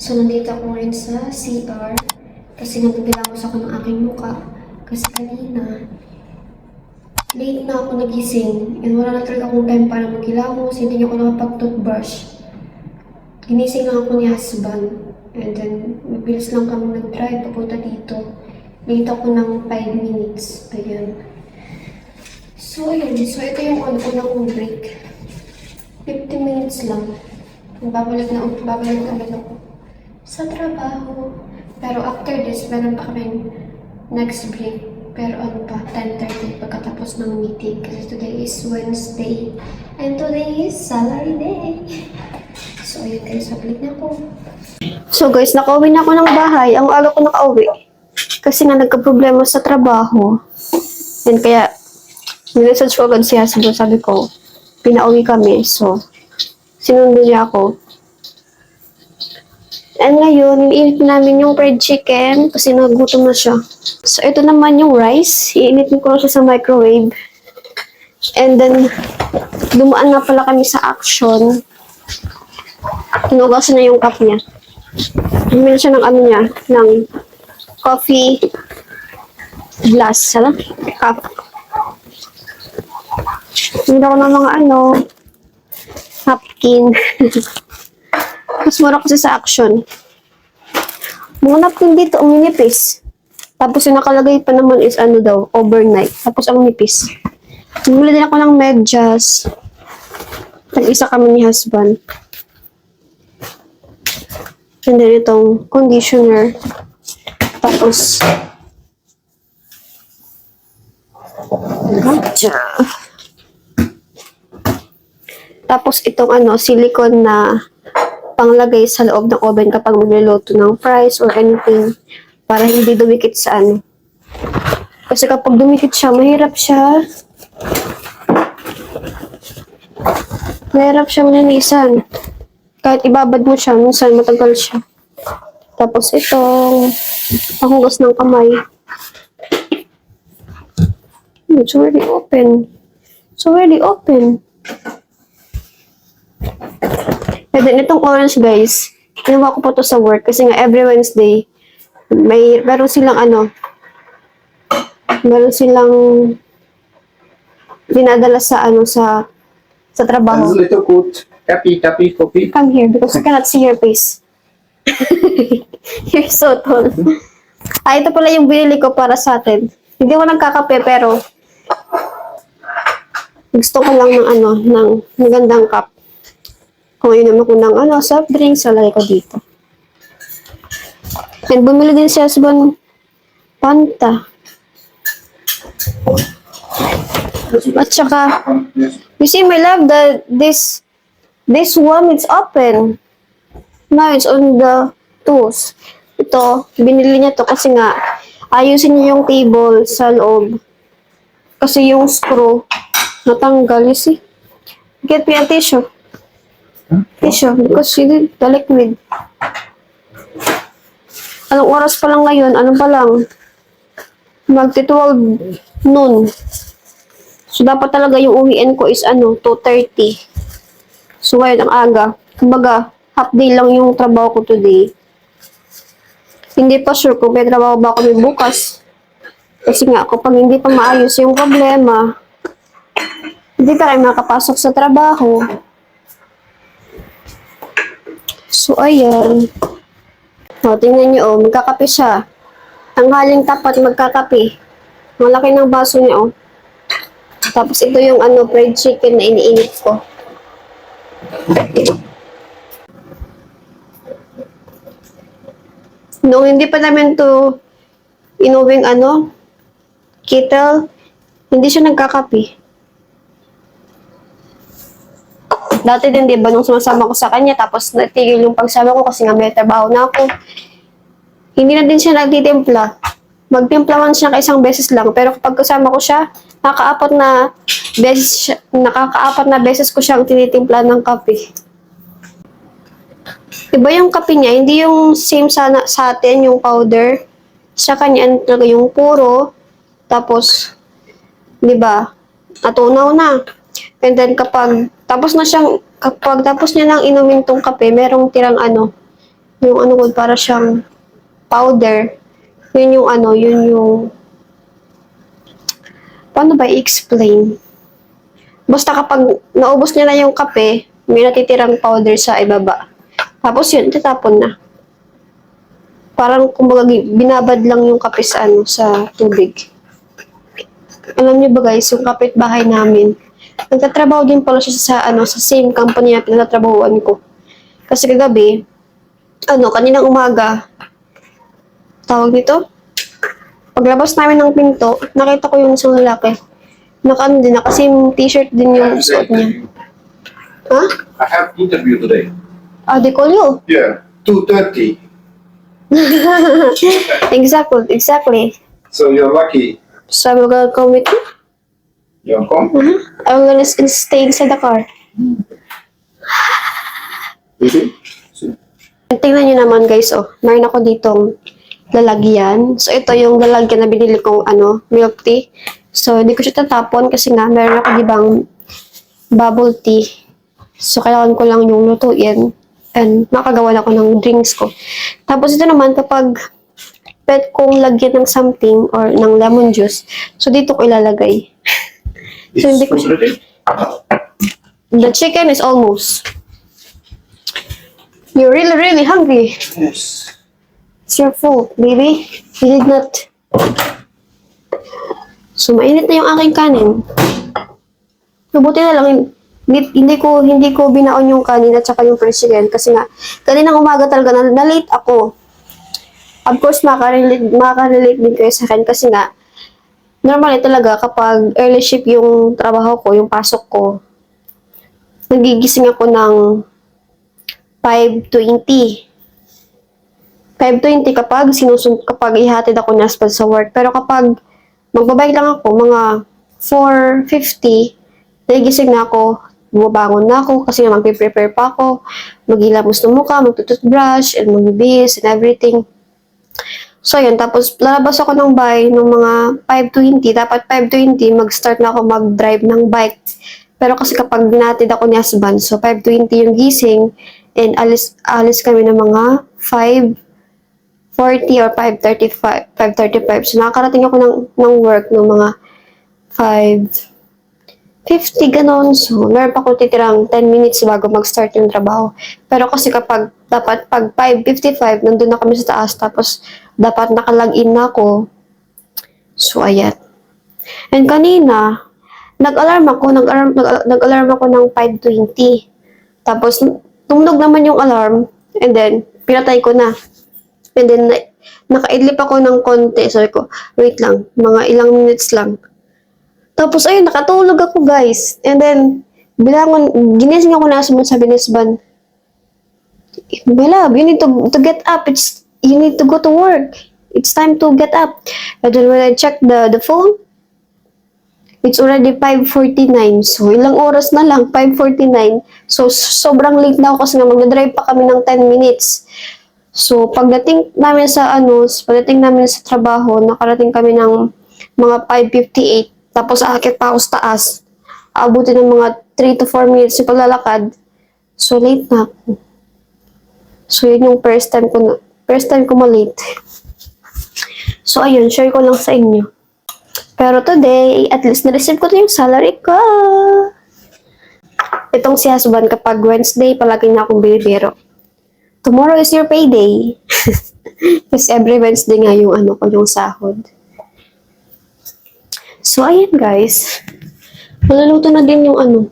So, nandito ako ngayon sa CR kasi nagpapilamos ako ng aking muka. Kasi kanina, late na ako nagising and wala na talaga akong time para maghilamos. Hindi niya ako nakapag-toothbrush. Ginising lang ako ni husband. And then, mabilis lang kami nag-drive papunta dito. Late ako ng 5 minutes. Ayan. So, ayun. So, ito yung unang kong break. 15 minutes lang. Babalik na agad ako sa trabaho. Pero after this, meron pa kaming next break. Pero ano pa, 10:30 pagkatapos ng meeting. Kasi today is Wednesday. And today is salary day. So, ayun guys, sabalik na ako. So guys, nakauwi na ako ng bahay. Ang aga ko nakauwi. Kasi nga nagka-problema sa trabaho. And kaya, niresearch ko agad si husband. Sabi ko, pinauwi kami. So, sinundo niya ako. And ngayon, iniinit namin yung fried chicken kasi nagutom na siya. So, ito naman yung rice. Iinitin ko na siya sa microwave. And then, dumaan na pala kami sa Action. Tinugasan na yung cup niya. Bumili siya ng ano niya, ng coffee glass. Ano? Cup. Bumili ako ng mga napkin. Mas mura kasi sa Action. Mga napkin dito, ang nipis. Tapos yung nakalagay pa naman is overnight. Tapos ang nipis. Bumili din ako ng medyas. Tag-isa kami ni husband. And then itong conditioner. Tapos Tapos itong silicone na panglagay sa loob ng oven kapag magluluto ng fries or anything para hindi dumikit sa Kasi kapag dumikit siya, mahirap siya maninisan. Kahit ibabad mo siya, minsan matagal siya. Tapos itong panghugas ng kamay. It's already open. And then, itong orange, guys, ginawa ko po to sa work kasi nga every Wednesday, meron silang dinadala sa trabaho. This little coat, tappy, copy. Come here because I cannot see your face. You're so tall. Ito pala yung binili ko para sa atin. Hindi ko nagkakape pero gusto ko lang ng magandang cup. Kung inom ako ng soft drinks, salay ko dito. And bumili din si husband Fanta. At saka, you see my love, this one is open. Now it's on the tools. Ito, binili niya to kasi nga, ayusin niya yung table sa loob. Kasi yung screw, natanggal. You see? Get me a tissue. Because you did the liquid. Anong oras pa lang ngayon? Ano pa lang? Magti-12 noon. So, dapat talaga yung uwiin ko is 2:30. So, ngayon ang aga. Kumbaga, half day lang yung trabaho ko today. Hindi pa sure kung may trabaho ba kami bukas. Kasi nga, kapag hindi pa maayos yung problema, hindi pa rin makapasok sa trabaho. So, ayan. Tingnan nyo, magkakape siya. Tanghaling tapat, magkakape. Malaki ng baso niya, Tapos, ito yung fried chicken na iniinit ko. Nung hindi pa namin to inuwing kettle, hindi siya nagkakape. Dati din, diba, nung sumasama ko sa kanya, tapos natigil yung pagsama ko kasi nga may trabaho na ako. Hindi na din siya nagtitimpla. Magtimplawan siya isang beses lang. Pero kapag kasama ko siya, nakakaapat na beses ko siyang tinitimpla ng kape. Diba yung kape niya, hindi yung same sa atin, yung powder. Sa kanya, talaga yung puro. Tapos, diba, natunaw na. And then kapag tapos niya nang inumin tong kape, merong tirang Yung ano ko, para siyang powder. Yun yung ano, yun yung, paano ba i-explain? Basta kapag naubos niya na yung kape, may natitirang powder sa ibaba. Tapos yun, tatapon na. Parang kumbaga binabad lang yung kape sa ano, sa tubig. Alam niyo ba guys, yung kapitbahay namin, nagtatrabaho din pala siya sa ano, sa same company na pinagtatrabahuan ko. Kasi kagabi, ano, kaninang umaga, tawag nito, paglabas namin ng pinto, nakita ko yung isang lalaki. Naka-ano din, naka-same t-shirt din yung suot niya. Ha? I have interview today. Ah, they call you? Yeah, 2:30. Exactly. So you're lucky. So I'm gonna come with you. You're home? I'm gonna stay inside the car. You see? Tingnan nyo naman guys, oh. Meron ako ditong lalagyan. So, ito yung lalagyan na binili kong ano, milk tea. So, hindi ko siya tatapon kasi nga, meron ako dibang bubble tea. So, kailangan ko lang yung lutuin and makagawa na ako ng drinks ko. Tapos, ito naman, kapag pet kong lagyan ng something or ng lemon juice, so, dito ko ilalagay. So, hindi ko siya... Ready? The chicken is almost. You're really, really hungry. Yes. It's your fault, baby. You did not. So, mainit na yung aking kanin. Mabuti na lang, hindi ko binaon yung kanin at saka yung fresh chicken kasi nga, kaninang umaga talaga na late ako. Of course, makaka-relate din kayo sa akin kasi nga, normally talaga kapag early shift yung trabaho ko, yung pasok ko, nagigising ako ng 5:20. 5:20 kapag ihatid ako ng husband sa work. Pero kapag magbabay lang ako, mga 4:50, nagigising na ako, bumabangon na ako kasi nga magpe-prepare pa ako, maghilamos ng mukha, magtututbrush, and magbibihis and everything. So, yun. Tapos, lalabas ako ng bahay ng mga 5:20. Dapat 5:20, mag-start na ako mag-drive ng bike. Pero kasi kapag binatid ako ni husband, so 5:20 yung gising, and alis kami ng mga 5:40 or 5:35. So, nakakarating ako ng work ng mga 5:50, ganon. So, meron pa akong titirang 10 minutes bago mag-start yung trabaho. Pero kasi kapag dapat pag 5:55, nandun na kami sa taas, tapos dapat nakalag-in na ako. So, ayan. And kanina, nag-alarm ako ng 5:20. Tapos, tumunog naman yung alarm, and then, pinatay ko na. And then, nakaidlip ako ng konti. Sabi ko, wait lang, mga ilang minutes lang. Tapos, ayun, nakatulog ako, guys. And then, ginising ako na sabi ni husband, my love, you need to get up. You need to go to work. It's time to get up. And then, when I checked the phone, it's already 5:49. So, ilang oras na lang, 5:49. So, sobrang late na ako kasi nga magdadrive pa kami ng 10 minutes. So, pagdating namin sa trabaho, nakarating kami ng mga 5:58. Tapos, aakit pa ako sa taas. Aabutin ng mga 3 to 4 minutes yung paglalakad. So, late na ako. So, yun yung first time ko ma-late. So, ayun, share ko lang sa inyo. Pero today, at least na-receive ko na yung salary ko. Itong si husband, kapag Wednesday, palagi na akong binibiro. Tomorrow is your payday. Kasi every Wednesday nga yung yung sahod. So, ayan guys. Maluluto na din yung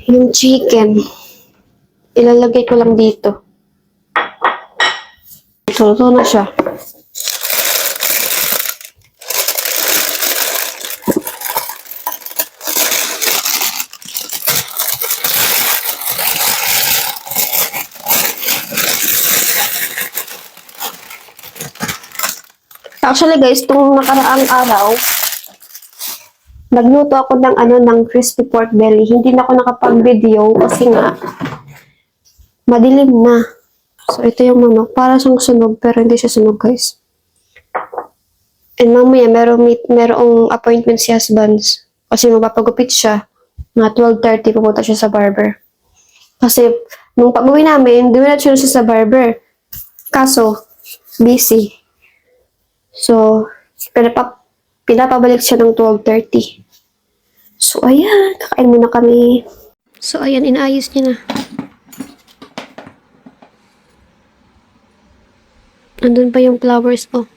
yung chicken. Ilalagay ko lang dito. So, luto na siya. Actually guys, itong nakaraang araw, nagluto ako ng crispy pork belly. Hindi na ako nakapag-video kasi nga madilim na. So ito yung manok, para siyang sunog pero hindi siya sunog guys. And mamaya merong appointment si husband kasi mapapagupit siya. Mga 12:30 pupunta siya sa barber. Kasi Nung pag-uwi namin, dumiretso na siya sa barber. Kaso, busy. So, pinapabalik siya ng 12:30. So, ayan. Kakain muna kami. So, ayan. Inaayos niya na. Andun pa yung flowers, oh.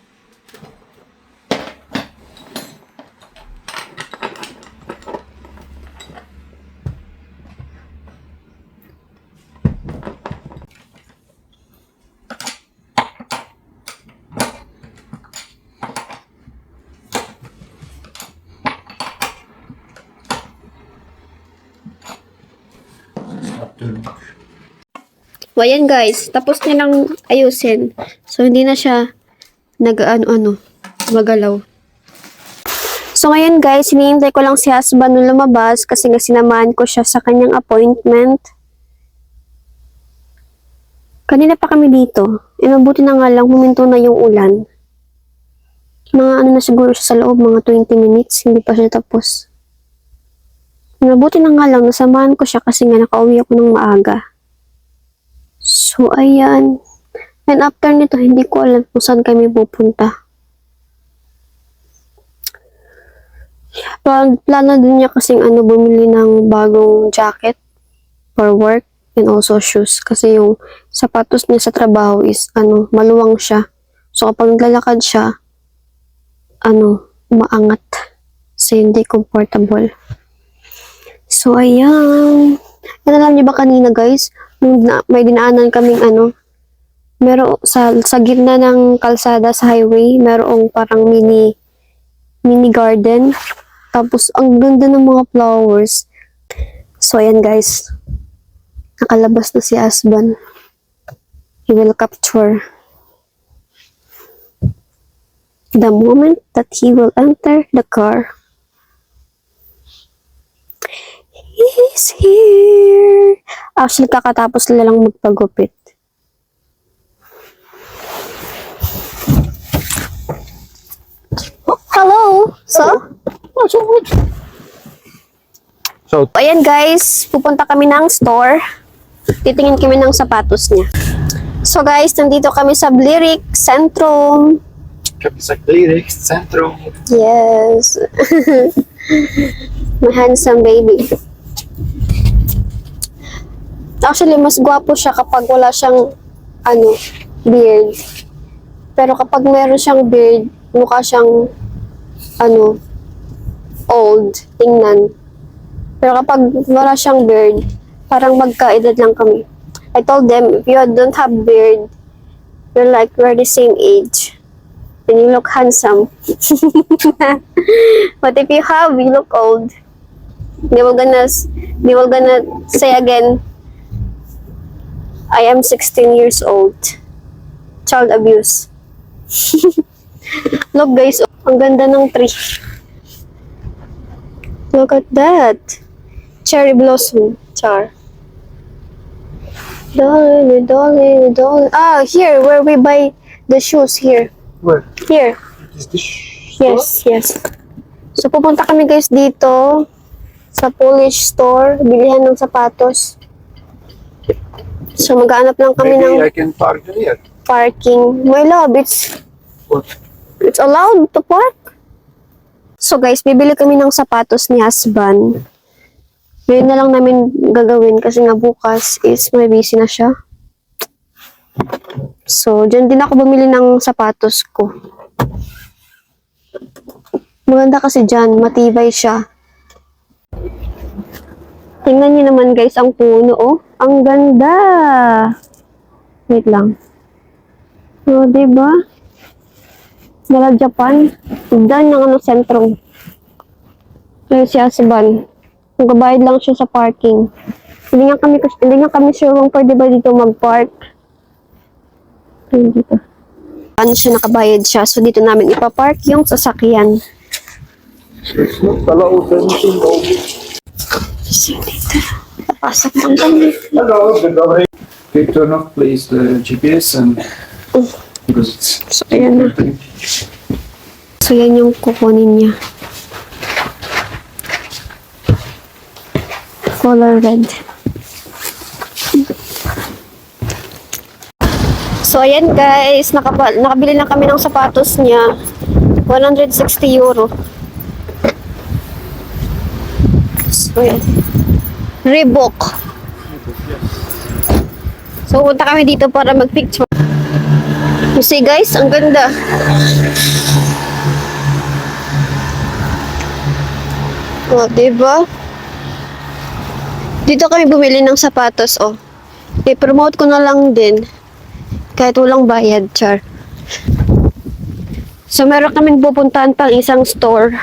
So, ayan guys, tapos niya lang ayusin. So, hindi na siya nag-ano-ano, magalaw. So, ngayon guys, hinihintay ko lang si husband nung lumabas kasi nga sinamahan ko siya sa kanyang appointment. Kanina pa kami dito. Mabuti na nga lang, huminto na yung ulan. Mga ano na siguro siya sa loob, mga 20 minutes, hindi pa siya tapos. Mabuti na nga lang, nasamahan ko siya kasi nga nakauwi ako ng maaga. So, ayan. And after nito, hindi ko alam kung saan kami pupunta. Plano din niya kasing bumili ng bagong jacket for work and also shoes. Kasi yung sapatos niya sa trabaho is, maluwang siya. So, kapag naglalakad siya, maangat. So, hindi comfortable. So, ayan. Yan, alam niyo ba kanina, guys? May dinaanan kaming meron sa gitna ng kalsada sa highway, merong parang mini garden. Tapos, ang ganda ng mga flowers. So, ayan guys. Nakalabas na si husband. He will capture the moment that he will enter the car. He's here. Actually, kakatapos nila lang magpagupit. Hello! So? Oh, so good. So, Ayan guys, pupunta kami ng store. Titingin kami ng sapatos niya. So guys, nandito kami sa Blirik Centrum. sa Lyrics Centrum. Yes. My handsome baby. Actually, mas gwapo siya kapag wala siyang, beard. Pero kapag meron siyang beard, mukha siyang, old, tingnan. Pero kapag wala siyang beard, parang magkaedad lang kami. I told them, if you don't have beard, we're the same age. Then you look handsome. But if you have, you look old. They will gonna say again, I am 16 years old. Child abuse. Look guys, ang ganda ng tree. Look at that. Cherry blossom. Char. Dolly. Ah, here, where we buy the shoes here. Where? Here. Is this Yes. So, pupunta kami guys dito sa Polish store, bilihan ng sapatos. So, mag-aanap lang kami Maybe ng I can park here. parking. My love, it's What? allowed to park. So guys, bibili kami ng sapatos ni husband. Ngayon na lang namin gagawin kasi nga bukas is may busy na siya. So, dyan din ako bumili ng sapatos ko. Maganda kasi dyan, matibay siya. Tingnan niyo naman guys ang puno, oh. Ang ganda! Wait lang. Oh, diba? Mala Japan. Dyan ng sentro. Ngayon si husband. Magbabayad lang siya sa parking. Hindi nga kami sure kung pwede ba dito mag-park. Dito. Ano siya, nakabayad siya. So, dito namin ipapark yung sasakyan. It's not allowed anything over. So, dito. Papasok lang kami. Hello, good morning. Okay, turn off please the GPS and because it's So, ayan na. So, yan yung kukunin niya. Color red. So, ayan guys, nakabili na kami ng sapatos niya. 160 euro. So, ayan. Reebok. So, punta kami dito para mag-picture. You see guys, ang ganda. O, diba? Dito kami bumili ng sapatos, oh. I-promote ko na lang din. Kahit walang bayad, char. So, meron kaming pupuntahan pang isang store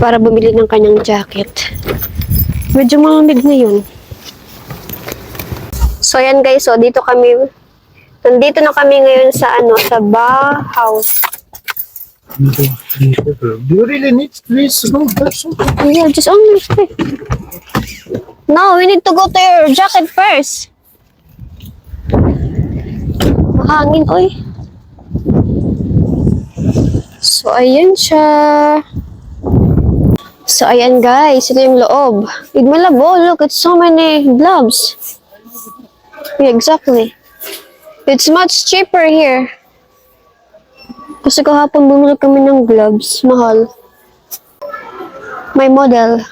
para bumili ng kanyang jacket. Medyo malamig na yun. So, yan guys, so dito nandito na kami ngayon sa sa Bauhaus. Do you really need this? No, that's okay. Yeah, just only. No, we need to go to your jacket first. Mahangin, oy. So, ayan siya. So, ayan guys, ito yung loob. Igmalabo, look, it's so many gloves. Yeah, exactly. It's much cheaper here. Kasi kahapon bumili kami ng gloves. Mahal. My model.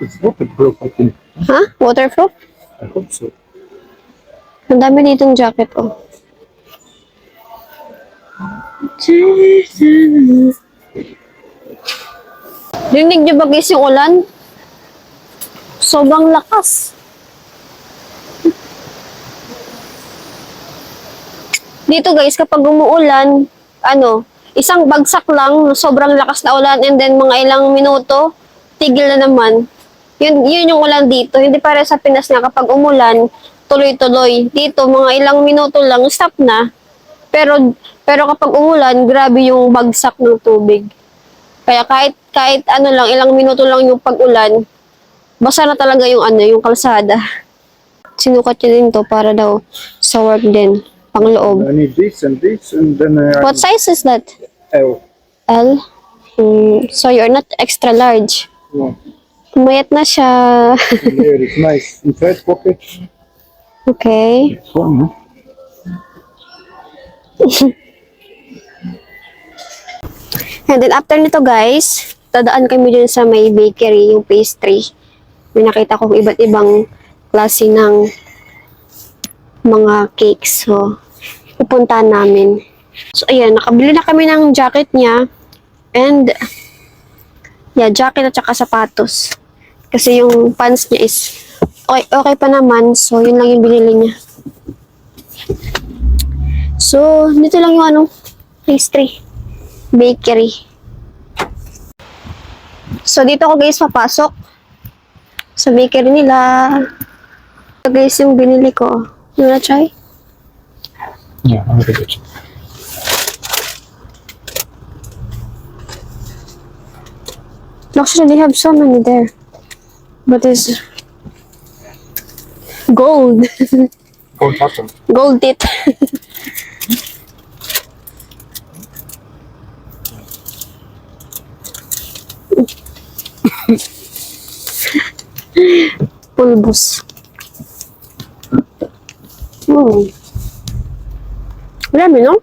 It's waterproof, I think. Ha? Waterproof? I hope so. Ang dami ditong jacket, oh. Rinig niyo ba guys yung ulan? Sobrang lakas. Dito guys, kapag umuulan, isang bagsak lang, sobrang lakas na ulan, and then mga ilang minuto, tigil na naman. Yun yung ulan dito. Hindi para sa Pinas na kapag umulan, tuloy-tuloy. Dito, mga ilang minuto lang, stop na. Pero kapag umulan, grabe yung bagsak ng tubig. Kaya kahit lang, ilang minuto lang yung pag-ulan, basa na talaga yung yung kalsada. Sinukat niya din to para daw sa work din, pang loob. I need this, and then What size is that? L. L? So you're not extra large. Yeah. Pumayat na siya. There, it's nice. Inside pocket. Okay. It's fun, huh? And then after nito guys, dadaan kami dun sa may bakery, yung pastry. May nakita kong iba't ibang klase ng mga cakes. So, pupuntahan namin. So, ayan, nakabili na kami ng jacket niya. And, yeah, jacket at saka sapatos. Kasi yung pants niya is okay pa naman. So, yun lang yung binili niya. So, dito lang yung pastry. Bakery. So, dito ako guys papasok. Sa bakery nila. Ito guys yung binili ko. You wanna try? Yeah, I'm gonna get you. Actually, they have so many there. But it's gold. Gold bottom. Gold teeth. Pulbos. Marami, no?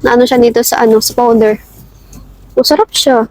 Naano siya dito sa sa powder. Masarap siya.